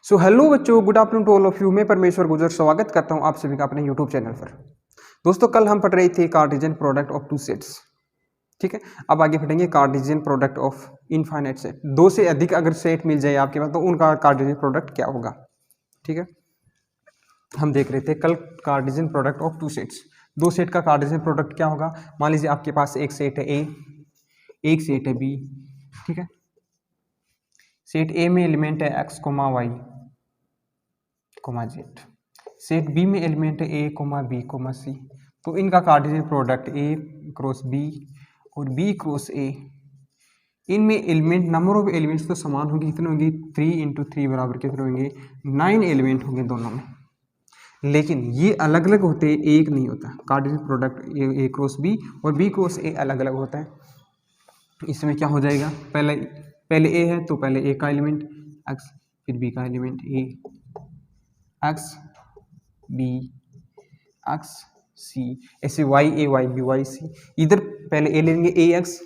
सो hello बच्चों, good afternoon to all of you. मैं परमेश्वर गुजर स्वागत करता हूं आप सभी का अपने यूट्यूब चैनल पर। दोस्तों, कल हम पढ़ रहे थे Cartesian product of two sets. ठीक है, अब आगे पढ़ेंगे Cartesian product of infinite set. दो से अधिक अगर सेट मिल जाए आपके पास तो उनका कार्टेशियन प्रोडक्ट क्या होगा। ठीक है, हम देख रहे थे कल Cartesian product of two sets. दो सेट का कार्टेशियन प्रोडक्ट क्या होगा। मान लीजिए आपके पास एक सेट है ए, एक सेट है बी। ठीक है, सेट ए में एलिमेंट है X comma Y comma Z. Set B में एलिमेंट है A comma B comma C. तो इनका Cartesian product A cross B और बी क्रॉस ए, इनमें एलिमेंट नंबर ऑफ एलिमेंट्स तो समान होंगे। कितने होंगे? 3 इंटू 3 बराबर कितने होंगे? 9 एलिमेंट होंगे दोनों में। लेकिन ये अलग अलग होते हैं, एक नहीं होता। Cartesian product A cross B और बी क्रॉस ए अलग अलग होता है। इसमें क्या हो जाएगा? पहले ए है तो पहले ए का एलिमेंट एक्स, फिर बी का element A X B X C, ऐसे Y A Y B Y C. इधर पहले ए लेंगे A X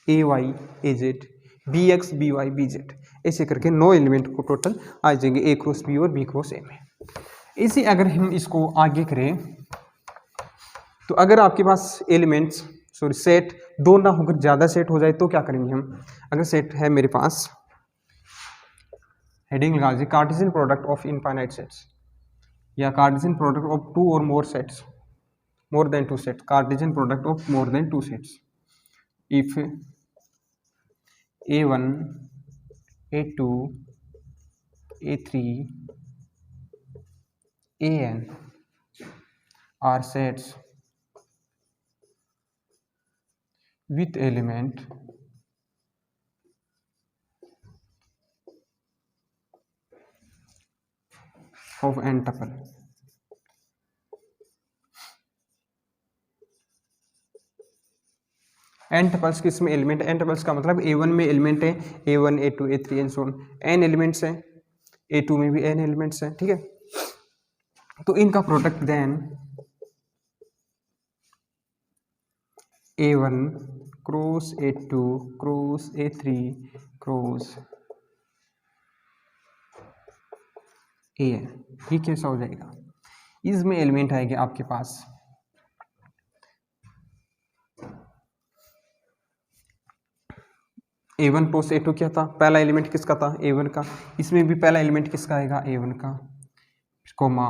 A Y A Z, B X B Y B Z, ऐसे करके 9 एलिमेंट को टोटल आ जाएंगे ए क्रॉस बी और बी क्रॉस ए में। इसी अगर हम इसको आगे करें तो अगर आपके पास एलिमेंट्स सेट दो ना होकर ज़्यादा सेट हो जाए तो क्या करेंगे हम। अगर सेट है मेरे पास, हेडिंग लगा दीजिए Cartesian product of infinite sets या कार्टेशियन प्रोडक्ट ऑफ टू और more sets, more than two sets, Cartesian product of more than two sets. If a1 a2 a3 an are sets with element of n tuple, n tuples किस में element है? N tuples का मतलब a1 में element है a1 a2 a3 and so on, n elements हैं। a2 में भी एन एलिमेंट्स हैं। ठीक है, तो इनका product then a1 cross a2 cross a3 cross an, ये कैसा हो जाएगा? इसमें एलिमेंट आएंगे आपके पास a1 क्रॉस a2 क्या था? पहला एलिमेंट किसका था? a1 का। इसमें भी पहला एलिमेंट किसका आएगा? a1 का, comma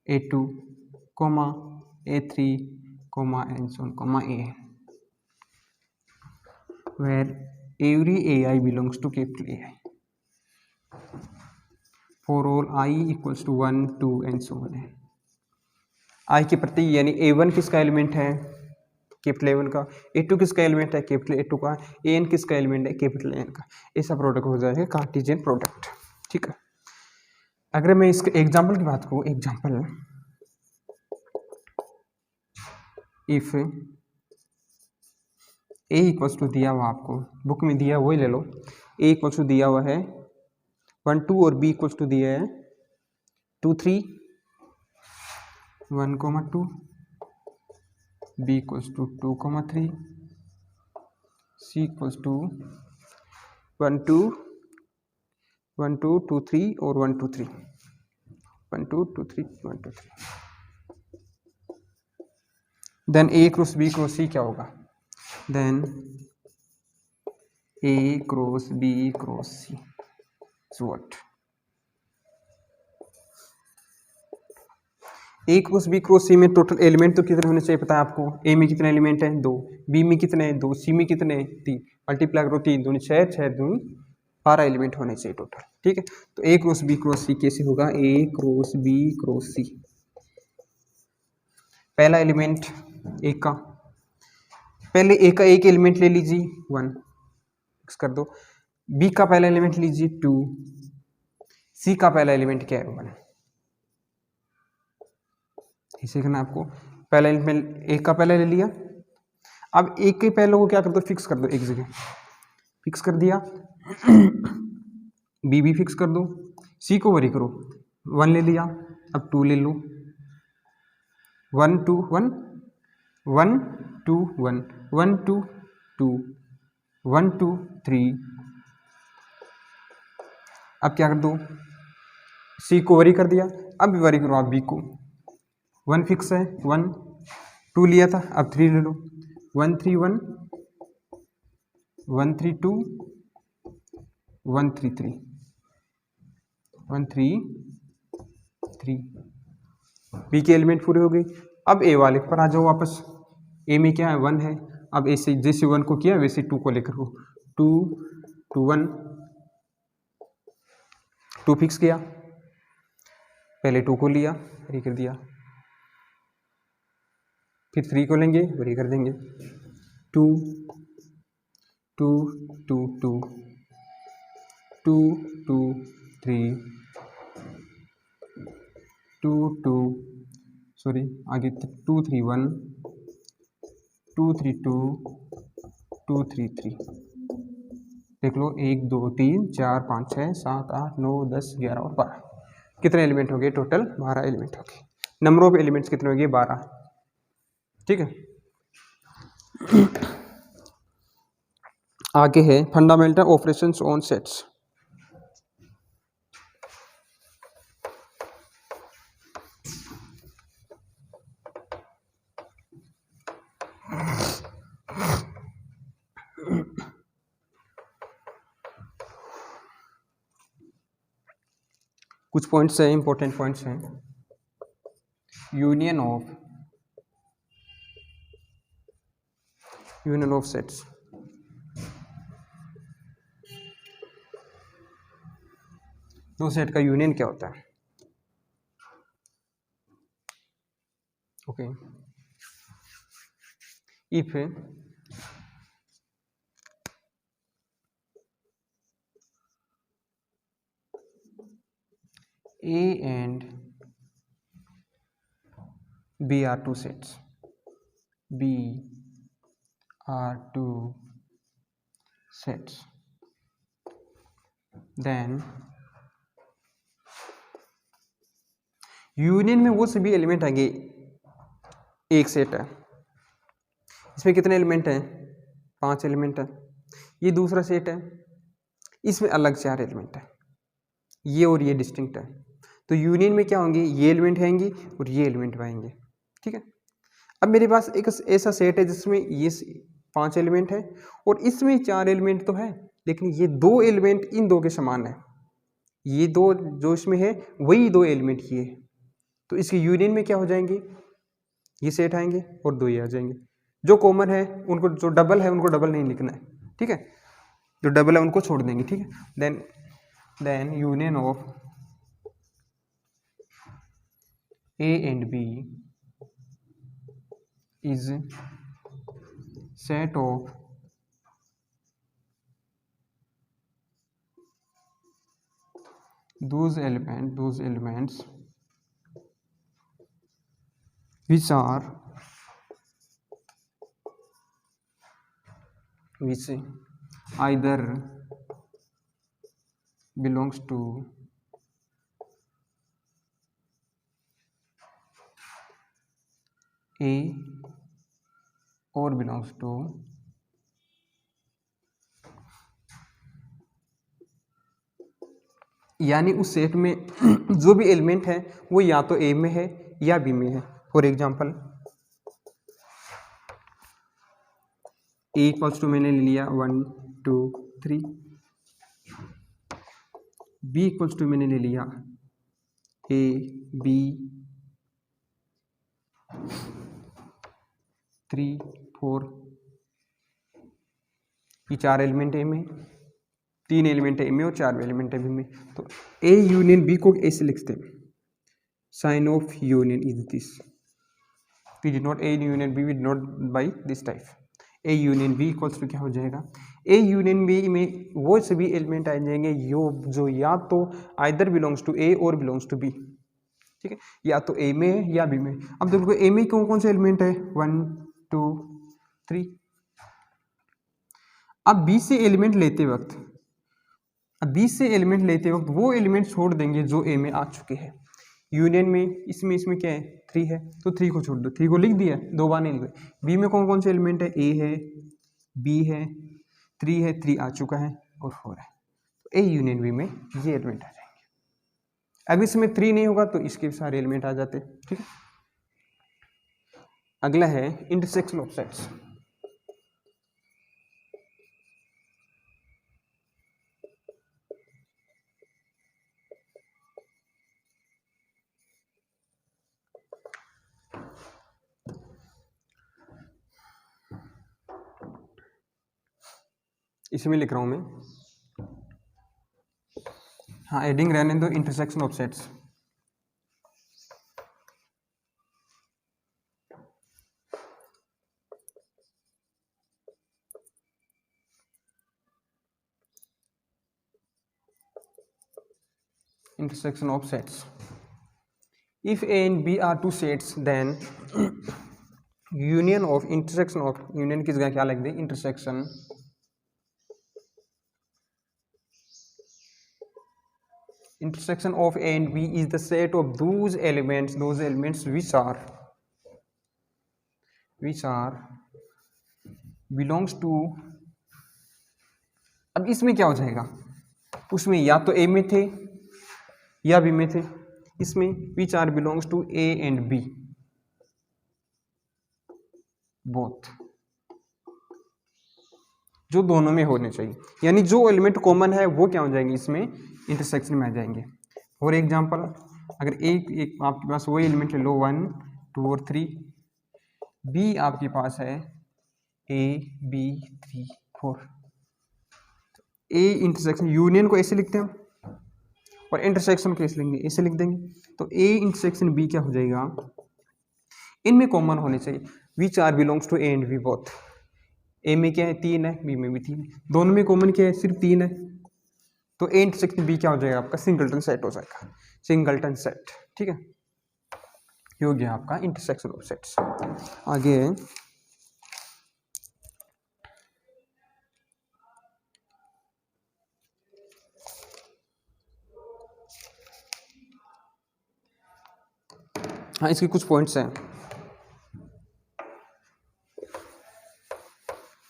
a2 comma a3 comma and so on comma a, where every ai belongs to capital AI for all I equals to 1 2 and so on है। i के प्रति यानी a1 किसका एलिमेंट है? कैपिटल A1 का। A2 किसका element है? Capital A2 का। An किसका एलिमेंट है? कैपिटल An का। ऐसा प्रोडक्ट हो जाएगा कार्टेशियन प्रोडक्ट। ठीक है, अगर मैं इसके एग्जांपल की बात करूं, example if a equals to दिया हुआ, आपको बुक में दिया वही ले लो। a इक्वल्स टू दिया हुआ है 1 2 और b इक्वल्स टू दिया है 2 3 1 2, b equals to 2 3, c equals to 1 2 1 2 2 3 और 1 2 3 1 2 2 3 1 2 3। Then a cross b cross c क्या होगा? Then a cross b cross c so what? a cross b cross c में टोटल एलिमेंट तो कितने होने चाहिए पता है आपको? a में कितने एलिमेंट हैं? 2, b में कितने हैं? 2, c में कितने हैं? 3, मल्टीप्लाई करो 3 दूनी 6 6 दूनी 12 एलिमेंट होने चाहिए टोटल। ठीक है, तो a cross b cross c कैसे होगा? a cross b cross c, पहला एलिमेंट a का, पहले a का एक एलिमेंट ले लीजिए 1, फिक्स कर दो। b का पहला एलिमेंट लीजिए 2, c का पहला एलिमेंट क्या है? 1। इसे करना आपको, पहला एलिमेंट a का पहला ले लिया। अब a के पहले को क्या कर दो? फिक्स कर दो एक जगह, फिक्स कर दिया। b भी फिक्स कर दो, c को वरी करो, 1 ले लिया। अब 2 ले लो, 1 2 1 1 2 1 1 2 2 1 2 3 अब क्या कर दो, सी को वरी कर दिया, अब वरी करो आप बी को। 1 फिक्स है, 1 2 लिया था, अब 3 ले लो। 1 3 1 1 3 2 1 3 3 1 3 3। बी के एलिमेंट पूरे हो गए। अब ए वाले पर आ जाओ वापस। ए में क्या है, 1 है। अब ए से जैसे 1 को किया वैसे 2 को लेकर हो, 2 2 1 2 फिक्स किया, पहले 2 को लिया, वरी कर दिया, फिर 3 को लेंगे, वरी कर देंगे, 2 2 2 2 2 2 3 2 2 सॉरी आगे 2 3 1 2 3 2 2 3 3। देख लो 1 2 3 4 5 6 7 8 9 10 11 और 12। कितने एलिमेंट हो गए टोटल, 12 एलिमेंट हो गए। नंबर ऑफ एलिमेंट्स कितने हो गए, 12। ठीक है। आगे है फंडामेंटल ऑपरेशंस ऑन सेट्स। कुछ पॉइंट्स हैं, इंपॉर्टेंट पॉइंट्स हैं। Union of sets. दो सेट का यूनियन क्या होता है, okay. If A and B are two sets, B are two sets, then union में वो सभी एलिमेंट आएंगे। एक सेट है, इसमें कितने एलिमेंट हैं, 5 एलिमेंट है। ये दूसरा सेट है, इसमें अलग 4 एलिमेंट है, ये और ये डिस्टिंक्ट है। तो यूनियन में क्या होंगे, ये एलिमेंट आएंगे और ये एलिमेंट आएंगे। ठीक है। अब मेरे पास एक ऐसा सेट है जिसमें ये 5 एलिमेंट है और इसमें 4 एलिमेंट तो है, लेकिन ये 2 एलिमेंट इन दो के समान है। ये 2 जो इसमें है वही 2 एलिमेंट ये है। तो इसके यूनियन में क्या हो जाएंगे, ये सेट आएंगे और 2 ये आ जाएंगे। जो कॉमन है उनको, जो डबल है उनको डबल नहीं लिखना है। ठीक है, जो डबल है उनको छोड़ देंगे। ठीक है। Then union of A and B is set of those elements which either belongs to A or belongs to यानी उस सेट में जो भी एलिमेंट है वो या तो A में है या B में है। For example A equals to मैंने ले लिया 1 2 3, B इक्वल्स टू मैंने ले लिया A B 3 4। ये 4 एलिमेंट है में, 3 एलिमेंट है ए में और 4 एलिमेंट है बी में। तो ए यूनियन बी को ऐसे लिखते हैं, sign of union is this, we did not A union B, we did not by this type. A union B equals to क्या हो जाएगा, ए यूनियन बी में वो सभी एलिमेंट आ जाएंगे जो या तो आइदर बिलोंग्स टू ए और बिलोंग्स टू बी। ठीक है, या तो ए में है या बी में। अब देखो ए में कौन कौन से एलिमेंट है, 1 2 3। अब बी से एलिमेंट लेते वक्त वो एलिमेंट छोड़ देंगे जो ए में आ चुके हैं। यूनियन में इसमें क्या है, 3 है, तो 3 को छोड़ दो, 3 को लिख दिया, 2 बार नहीं लिखे। बी में कौन कौन से एलिमेंट है, ए है, बी है, 3 है, 3 आ चुका है और 4 है। ए यूनियन बी में ये एलिमेंट आ जाएंगे। अब इसमें 3 नहीं होगा तो इसके सारे एलिमेंट आ जाते, ठीक है। अगला है इंटरसेक्शन ऑफ सेट्स। इसमें लिख रहा हूं मैं, हाँ एडिंग रहने दो, intersection of sets. intersection of sets. If A and B are two sets, then union of intersection of union की जगह क्या लिख दें, intersection of A and B is the set of those elements which are belongs to। अब इसमें क्या हो जाएगा, उसमें या तो A में थे या B में थे, इसमें which are belongs to A and B both, जो दोनों में होने चाहिए, यानी जो एलिमेंट कॉमन है वो क्या हो जाएंगे, इसमें इंटरसेक्शन में आ जाएंगे। फॉर एग्जांपल अगर एक आपके पास वही एलिमेंट ले लो 1 2 और 3, बी आपके पास है A B 3 4, A intersection union को ऐसे लिखते हैं और इंटरसेक्शन को ऐसे लिखेंगे, ऐसे लिख देंगे, तो ए इंटरसेक्शन बी क्या हो जाएगा, इनमें कॉमन होने चाहिए, which are belongs to A and B both. A में क्या है 3 है, बी में भी 3 है, दोनों में कॉमन क्या है, सिर्फ 3 है, तो ए इंटरसेक्शन बी क्या हो जाएगा, आपका सिंगलटन सेट हो जाएगा, सिंगलटन सेट, ठीक है। ये हो गया आपका इंटरसेक्शन ऑफ सेट्स। आगे हाँ, इसके कुछ पॉइंट्स हैं।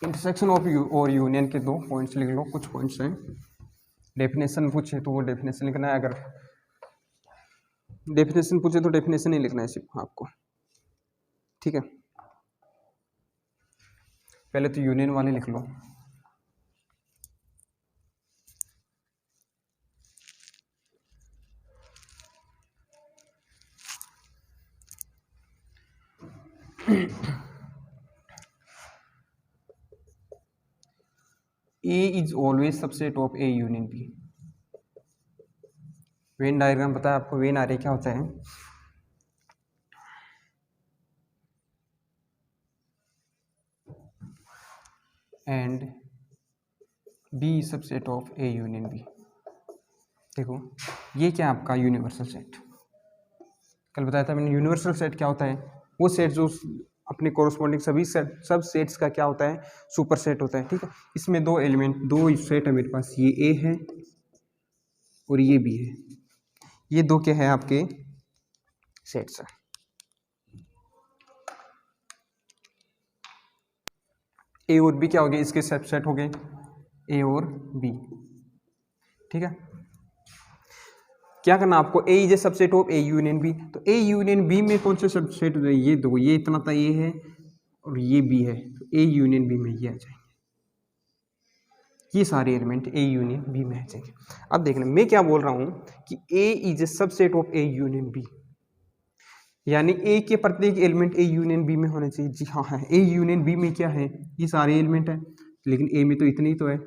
इंटरसेक्शन ऑफ और यूनियन के 2 पॉइंट्स लिख लो, कुछ पॉइंट्स हैं। डेफिनेशन पूछे तो वो डेफिनेशन लिखना है, अगर डेफिनेशन पूछे तो डेफिनेशन ही लिखना है सिर्फ आपको, ठीक है। पहले तो यूनियन वाले लिख लो। A is always subset of A union B। Venn diagram पता है आपको, वेन आरे क्या होता है, and B is subset of A union B। देखो ये क्या आपका यूनिवर्सल सेट, कल बताया था मैंने, यूनिवर्सल सेट क्या होता है, वो सेट जो अपने कोरस्पॉन्डिंग सभी सेट सब सेट्स का क्या होता है, सुपर सेट होता है, ठीक है। इसमें 2 एलिमेंट 2 सेट है मेरे पास, ये ए है और ये बी है, ये 2 क्या है आपके सेट्स है। ए और बी क्या हो गए, इसके सबसेट हो गए ए और बी, ठीक है। क्या करना आपको, A is a subset of A union B, तो ए यूनियन बी में कौन से सबसेट हो जाए, ये 2, ये इतना था ए है और ये बी है, तो ए यूनियन बी में ये आ जाएंगे, ये सारे एलिमेंट ए यूनियन बी में आ जाएंगे। अब देखना मैं क्या बोल रहा हूं कि A is a subset of A union B, यानी ए के प्रत्येक एलिमेंट ए यूनियन बी में होने चाहिए। जी हाँ है, ए यूनियन बी में क्या है, ये सारे एलिमेंट है, लेकिन ए में तो इतने ही तो है,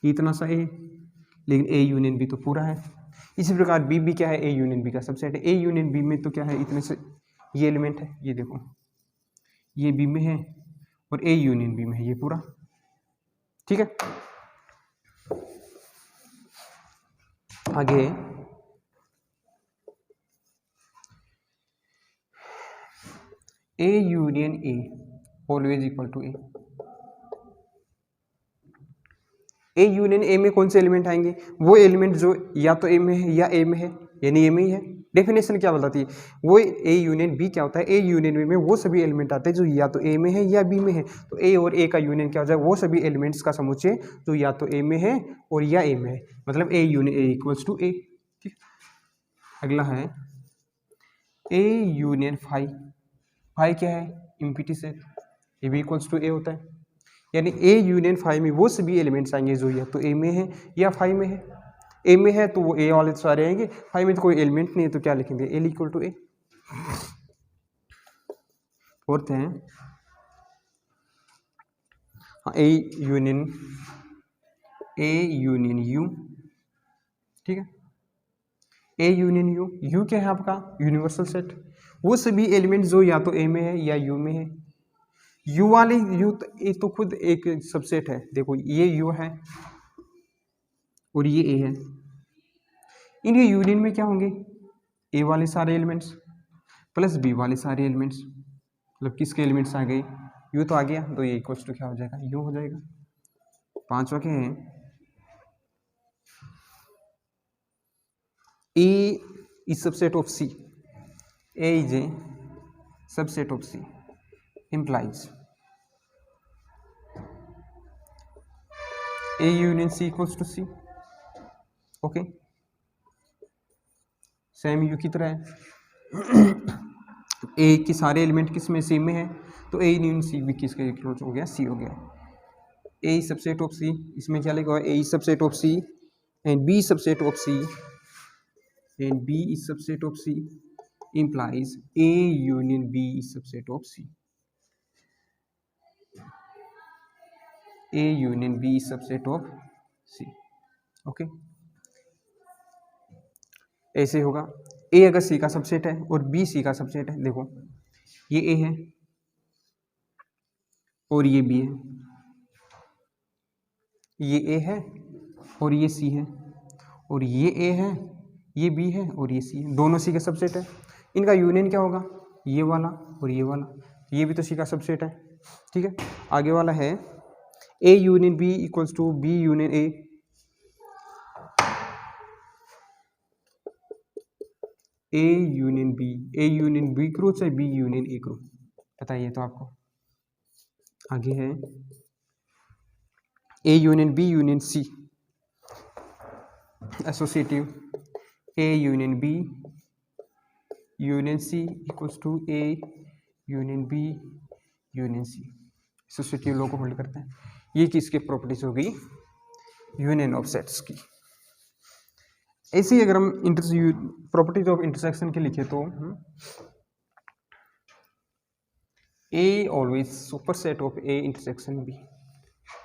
इतना सा ए, लेकिन ए यूनियन बी तो पूरा है। इसी प्रकार बी भी क्या है, ए यूनियन बी का सबसेट है, ए यूनियन बी में तो क्या है, इतने से ये एलिमेंट है, ये देखो ये बी में है और ए यूनियन बी में है, ये पूरा, ठीक है। आगे A union A always equal to A, A union A में कौन से एलिमेंट आएंगे, वो एलिमेंट जो या तो ए में है या ए में है, यानी ए में ही है, डेफिनेशन क्या बताती है, वो ए यूनियन बी क्या होता है, ए यूनियन बी में वो सभी एलिमेंट आते हैं जो या तो ए में है या बी में है। तो ए और ए का यूनियन क्या हो जाए, वो सभी एलिमेंट्स का समुच्चय जो या तो ए में है और या ए में है, मतलब A union A equals to A. ठीक, अगला है ए यूनियन फाई। फाई क्या है, इम्पिटी सेट, ए भी इक्वल्स टू ए होता है, यानी ए यूनियन फाई में वो सभी एलिमेंट्स आएंगे जो या तो ए में है या फाई में है। ए में है तो वो ए वाले सारे आएंगे, फाई में तो कोई एलिमेंट नहीं है तो क्या लिखेंगे, L equal to A. Fourth है हाँ ए यूनियन यू। ठीक है, ए यूनियन यू, यू क्या है आपका, यूनिवर्सल सेट, वो सभी एलिमेंट जो या तो ए में है या यू में है। यू वाले यू तो खुद एक सबसेट है, देखो ये यू है और ये ए है, इनके यूनियन में क्या होंगे, ए वाले सारे एलिमेंट्स प्लस बी वाले सारे एलिमेंट्स, मतलब किसके एलिमेंट्स आ गए, यू तो आ गया, तो ये इक्वल्स टू क्या हो जाएगा, यू हो जाएगा। पांचवा क्या है, A is subset of C, A is a subset of C implies A union C equals to C। Okay, same U की तरह है। ए के सारे एलिमेंट किस में, सी में है, तो ए यूनियन सी भी किसके इक्वल हो गया, सी हो गया। ए सबसेट ऑफ सी, इसमें क्या लिखा हुआ है, A subset of C and B subset of C and B is subset of C implies A union B is subset of C। A union B is subset of C। Okay, ऐसे होगा, A अगर C का subset है और B C का subset है, देखो ये A है और ये B है, ये A है और ये C है, और ये A है, ये B है और ये C है, दोनों C के सबसेट है। इनका यूनियन क्या होगा, ये वाला और ये वाला, ये भी तो C का सबसेट है। ठीक है, आगे वाला है A union B equals to B union A। A union B, A union B करो चाहे B यूनियन A करो, बताइए तो आपको। आगे है A union B union C associative, A union B union C equals to A union B union C, associative law को hold करते हैं। ये किसकी प्रॉपर्टीज हो गई, यूनियन ऑफ सेट्स की। ऐसे ही अगर हम प्रॉपर्टीज ऑफ इंटरसेक्शन के लिखे तो A always super set of A intersection B,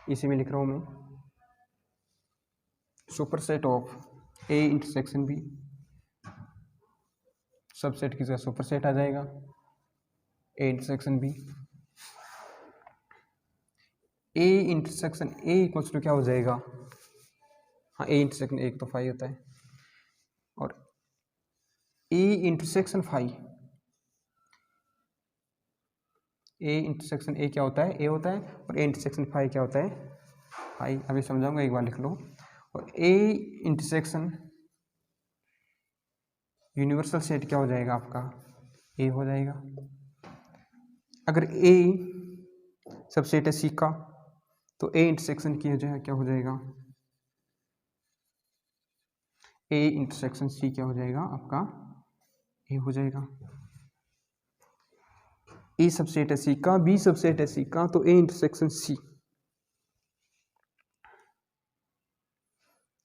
इसी में लिख रहा हूं मैं, super set of A intersection B, subset की जगह सुपर सेट आ जाएगा A intersection B। A intersection A equals to क्या हो जाएगा, हाँ A इंटरसेक्शन एक तो फाई होता है, और A intersection phi, A intersection A क्या होता है, A होता है, और A इंटरसेक्शन फाई क्या होता है, फाई। अभी समझाऊंगा, एक बार लिख लो। और A इंटरसेक्शन यूनिवर्सल सेट क्या हो जाएगा आपका, A हो जाएगा। अगर A सबसेट है C का, तो A इंटरसेक्शन की वजह क्या हो जाएगा, A इंटरसेक्शन C क्या हो जाएगा आपका, A हो जाएगा। A सबसेट है C का, B सबसेट है C का, तो A intersection C,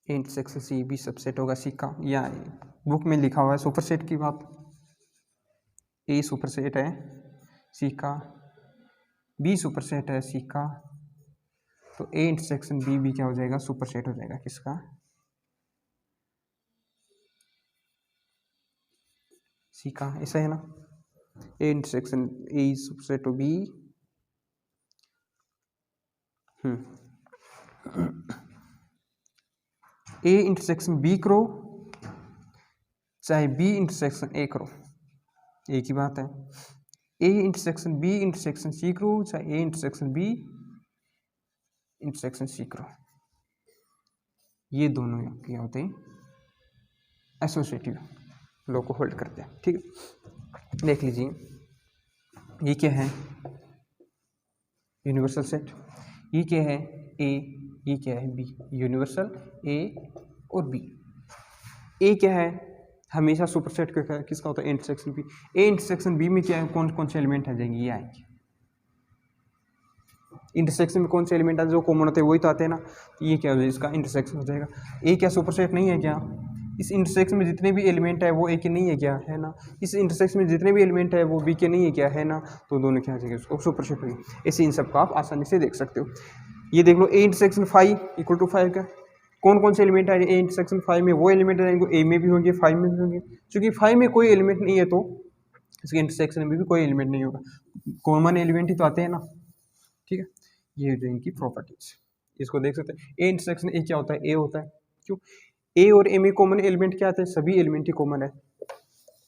A intersection C B subset होगा C का, या बुक में लिखा हुआ है सुपर सेट की बात, A सुपर सेट है C का, B सुपर सेट है C का, तो A इंटरसेक्शन B भी क्या हो जाएगा, सुपर सेट हो जाएगा किसका, C का। ऐसा है ना, A intersection A super set हो B, A इंटरसेक्शन B करो चाहे B इंटरसेक्शन A करो, एक ही बात है। A intersection B intersection C करो चाहे A intersection B intersection C करो, ये दोनों क्या होते हैं, एसोसिएटिव। लॉ को होल्ड करते हैं। ठीक है, देख लीजिए ये क्या है, यूनिवर्सल सेट, ये क्या है ए, ये क्या है बी, यूनिवर्सल ए और बी। ए क्या है, हमेशा सुपरसेट किसका होता है, intersection B. A intersection B में क्या है, कौन कौन से एलिमेंट आ जाएंगे, ये आएंगे। इंटरसेक्शन में कौन से एलिमेंट आते हैं, जो कॉमन होते हैं वही तो आते हैं ना। ये क्या हो जाएगा, इसका इंटरसेक्शन हो जाएगा। ए क्या सुपरसेट नहीं है क्या, इस इंटरसेक्शन में जितने भी एलिमेंट है वो ए के नहीं है क्या, है ना। इस इंटरसेक्शन में जितने भी एलिमेंट है वो बी के नहीं है क्या, है ना। तो दोनों क्या आ जाएगा, उसको सुपरसेट होगी। ऐसे इन सबको आप आसानी से देख सकते हो। ये देख लो, ए इंटरसेक्शन 5 इक्वल टू 5 का कौन कौन से एलिमेंट आए, ए इंटरसेक्शन 5 में वो एलिमेंट आएंगे, ए में भी होंगे 5 में भी होंगे। क्योंकि 5 में कोई एलिमेंट नहीं है तो इसके इंटरसेक्शन में भी कोई एलिमेंट नहीं होगा, कॉमन एलिमेंट ही तो आते हैं ना। ठीक है, ये हो जाए इनकी प्रॉपर्टीज। इसको देख सकते हैं, ए इंटरसेक्शन ए क्या होता है, ए होता है। क्यों, ए और ए में कॉमन एलिमेंट क्या आते हैं, सभी एलिमेंट ही कॉमन है।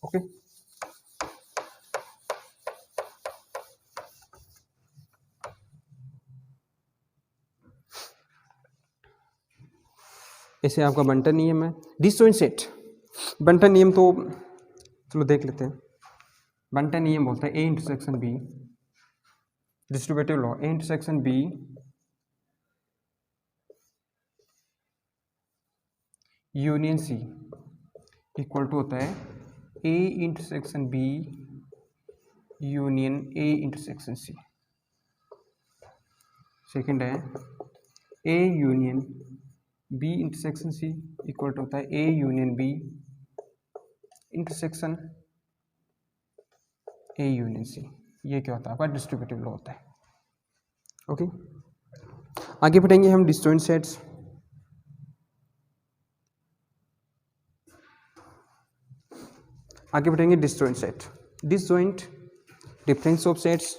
ओके, ऐसे आपका बंटन नियम है। डिसजॉइंट सेट, बंटन नियम तो चलो देख लेते हैं। बंटन नियम बोलता है A intersection B, distributive law, A intersection B union C equal to होता है A intersection B union A intersection C. Second है A union B intersection C equal to होता है A union B intersection A union C. ये क्या होता है, आपका डिस्ट्रीब्यूटिव लॉ होता है। ओके, आगे बढ़ेंगे हम डिसजॉइंट सेट्स। आगे बढ़ेंगे disjoint set, disjoint, difference of sets,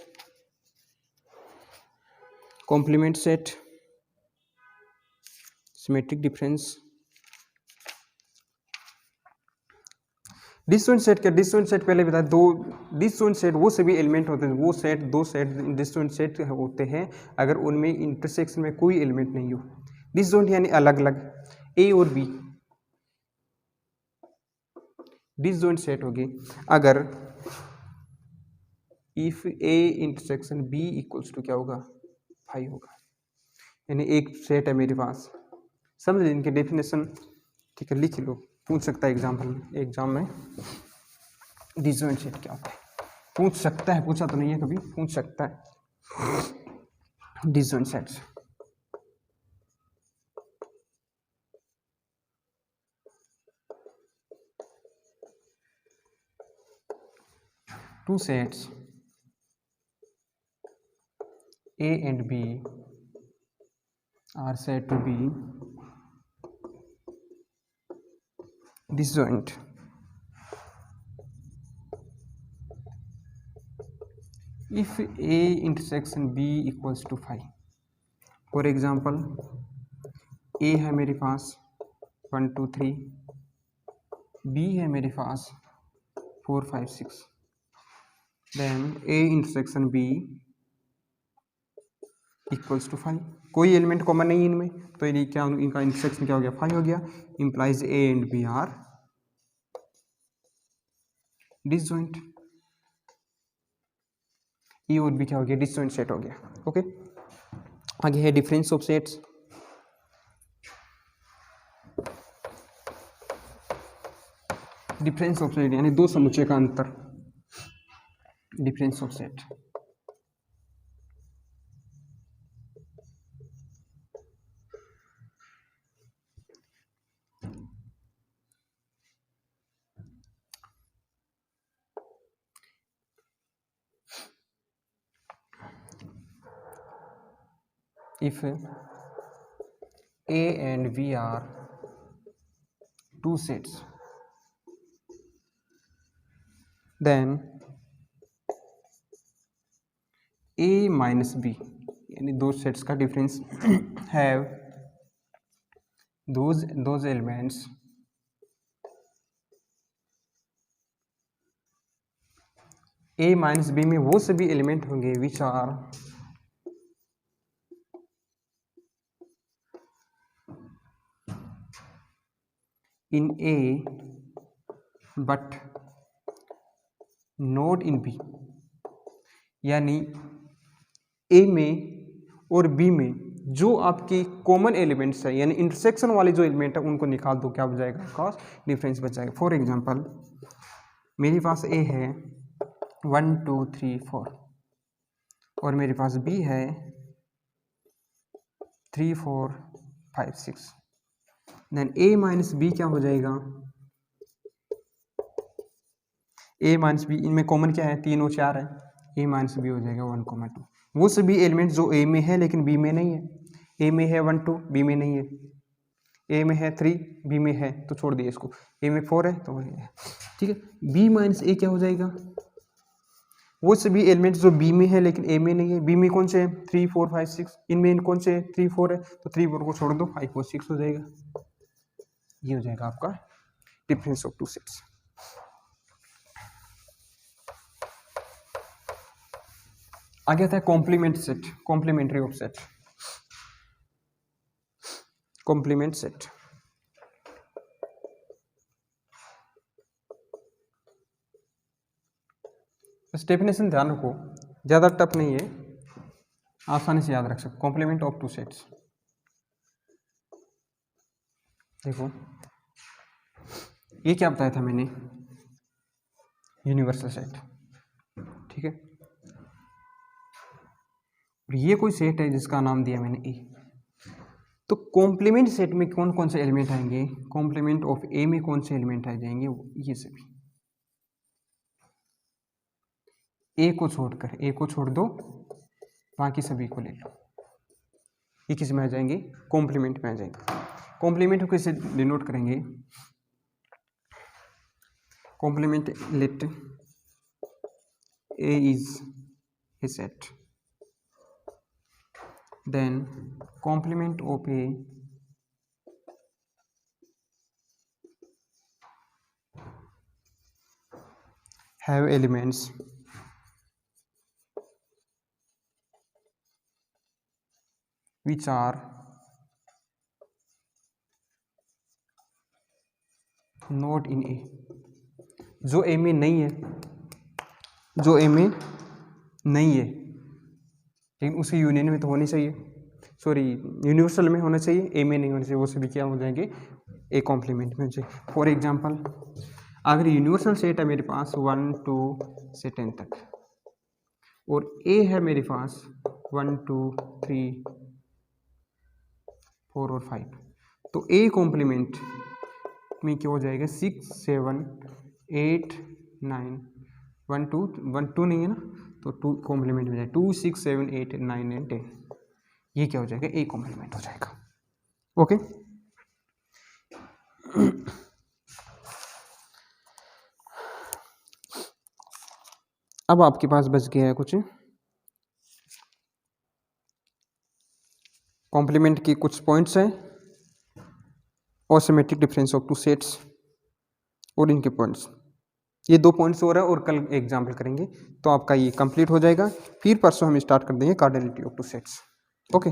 complement set, symmetric difference. Disjoint set क्या, डिसजॉइंट सेट पहले बताया, दो डिसजॉइंट सेट वो सभी एलिमेंट होते हैं, वो सेट दो सेट डिसजॉइंट सेट होते हैं अगर उनमें इंटरसेक्शन में कोई एलिमेंट नहीं हो। डिसजॉइंट यानी अलग अलग, ए और बी डिसजॉइंट सेट होगी अगर if A intersection B equals to क्या होगा, 5 होगा। यानी एक सेट है मेरे पास, समझ लीजिए इनकी डेफिनेशन। ठीक है, लिख लो, पूछ सकता है एग्जाम्पल में, एग्जाम में डिसजॉइंट सेट क्या होता है पूछ सकता है, पूछा तो नहीं है कभी, पूछ सकता है। Disjoint sets, two sets A and B are said to be disjoint if A intersection B equals to 5। For example A है मेरे पास 1 2 3, B है मेरे पास 4 5 6, then A intersection B equals to 5। कोई एलिमेंट कॉमन नहीं इनमें, तो ये क्या, इनका इंटरसेक्शन क्या हो गया, 5 हो गया। Implies A and B are disjoint, A और बी क्या हो गया, डिसजॉइंट सेट हो गया। ओके, आगे है difference of sets. Difference of set यानी दो समुच्चय का अंतर, difference of set. If A and B are two sets, then A minus B यानी दो सेट्स का difference have those elements A minus B में वो सभी एलिमेंट होंगे which are in A but not in B, यानी A में और बी में जो आपके कॉमन एलिमेंट्स है यानी इंटरसेक्शन वाले जो एलिमेंट है उनको निकाल दो, क्या हो जाएगा, कॉस डिफरेंस बच जाएगा। फॉर एग्जांपल मेरे पास ए है 1 2 3 4 और मेरे पास बी है 3 4 5 6, देन ए माइनस बी क्या हो जाएगा, ए माइनस बी, इनमें कॉमन क्या है, 3 और 4 है, ए माइनस बी हो जाएगा 1, 2। वो सभी एलिमेंट जो ए में है लेकिन बी में नहीं है, ए में है 1 2 बी में नहीं है, ए में है 3 बी में है तो छोड़ दिए इसको, ए में 4 है तो वही है, ठीक है। बी माइनस ए क्या हो जाएगा, वो सभी एलिमेंट जो बी में है लेकिन ए में नहीं है, बी में कौन से हैं 3 4 5 6, इनमें कौन से 3 4 है तो 3 4 को छोड़ दो 5 और 6 हो जाएगा। ये हो जाएगा आपका डिफरेंस ऑफ टू सेट्स। आगे आता है complement set, complementary of set, complement set. बस डेफिनेशन ध्यान रखो, ज़्यादा टफ नहीं है, आसानी से याद रख सकते। कॉम्प्लीमेंट ऑफ टू सेट्स, देखो ये क्या बताया था मैंने, यूनिवर्सल सेट, ठीक है। और ये कोई सेट है जिसका नाम दिया मैंने ए, तो कॉम्प्लीमेंट सेट में कौन कौन से एलिमेंट आएंगे, कॉम्प्लीमेंट ऑफ ए में कौन से एलिमेंट आ जाएंगे, ये सभी, ए को छोड़कर, ए को छोड़ दो बाकी सभी को ले लो, ये किस में आ जाएंगे, कॉम्प्लीमेंट में आ जाएंगे। कॉम्प्लीमेंट को कैसे डिनोट करेंगे, complement let A is a set, then complement of A have elements which are not in A, जो A में नहीं है, जो A में नहीं है लेकिन उसकी यूनियन में तो होनी चाहिए, सॉरी यूनिवर्सल में होना चाहिए, ए में नहीं होना चाहिए, वो सभी क्या हो जाएंगे, ए कॉम्प्लीमेंट में हो जाएंगे। फॉर एग्जांपल अगर यूनिवर्सल सेट है मेरे पास 1 2 से 10 तक और ए है मेरे पास 1 2 3 4 और 5, तो ए कॉम्प्लीमेंट में क्या हो जाएगा, 6 7 8 9 1 2 1 2 नहीं है ना, तो 2 कॉम्प्लीमेंट में जाएगा 2 6 7 8 9 एंड 10, ये क्या हो जाएगा, ए कॉम्प्लीमेंट हो जाएगा। ओके, अब आपके पास बच गया है कुछ कॉम्प्लीमेंट की कुछ पॉइंट्स हैं और symmetric difference of two sets और इनके पॉइंट्स, ये 2 पॉइंट्स हो रहा है और कल एग्जाम्पल करेंगे तो आपका ये कंप्लीट हो जाएगा। फिर परसों हम स्टार्ट कर देंगे cardinality of two sets. Okay.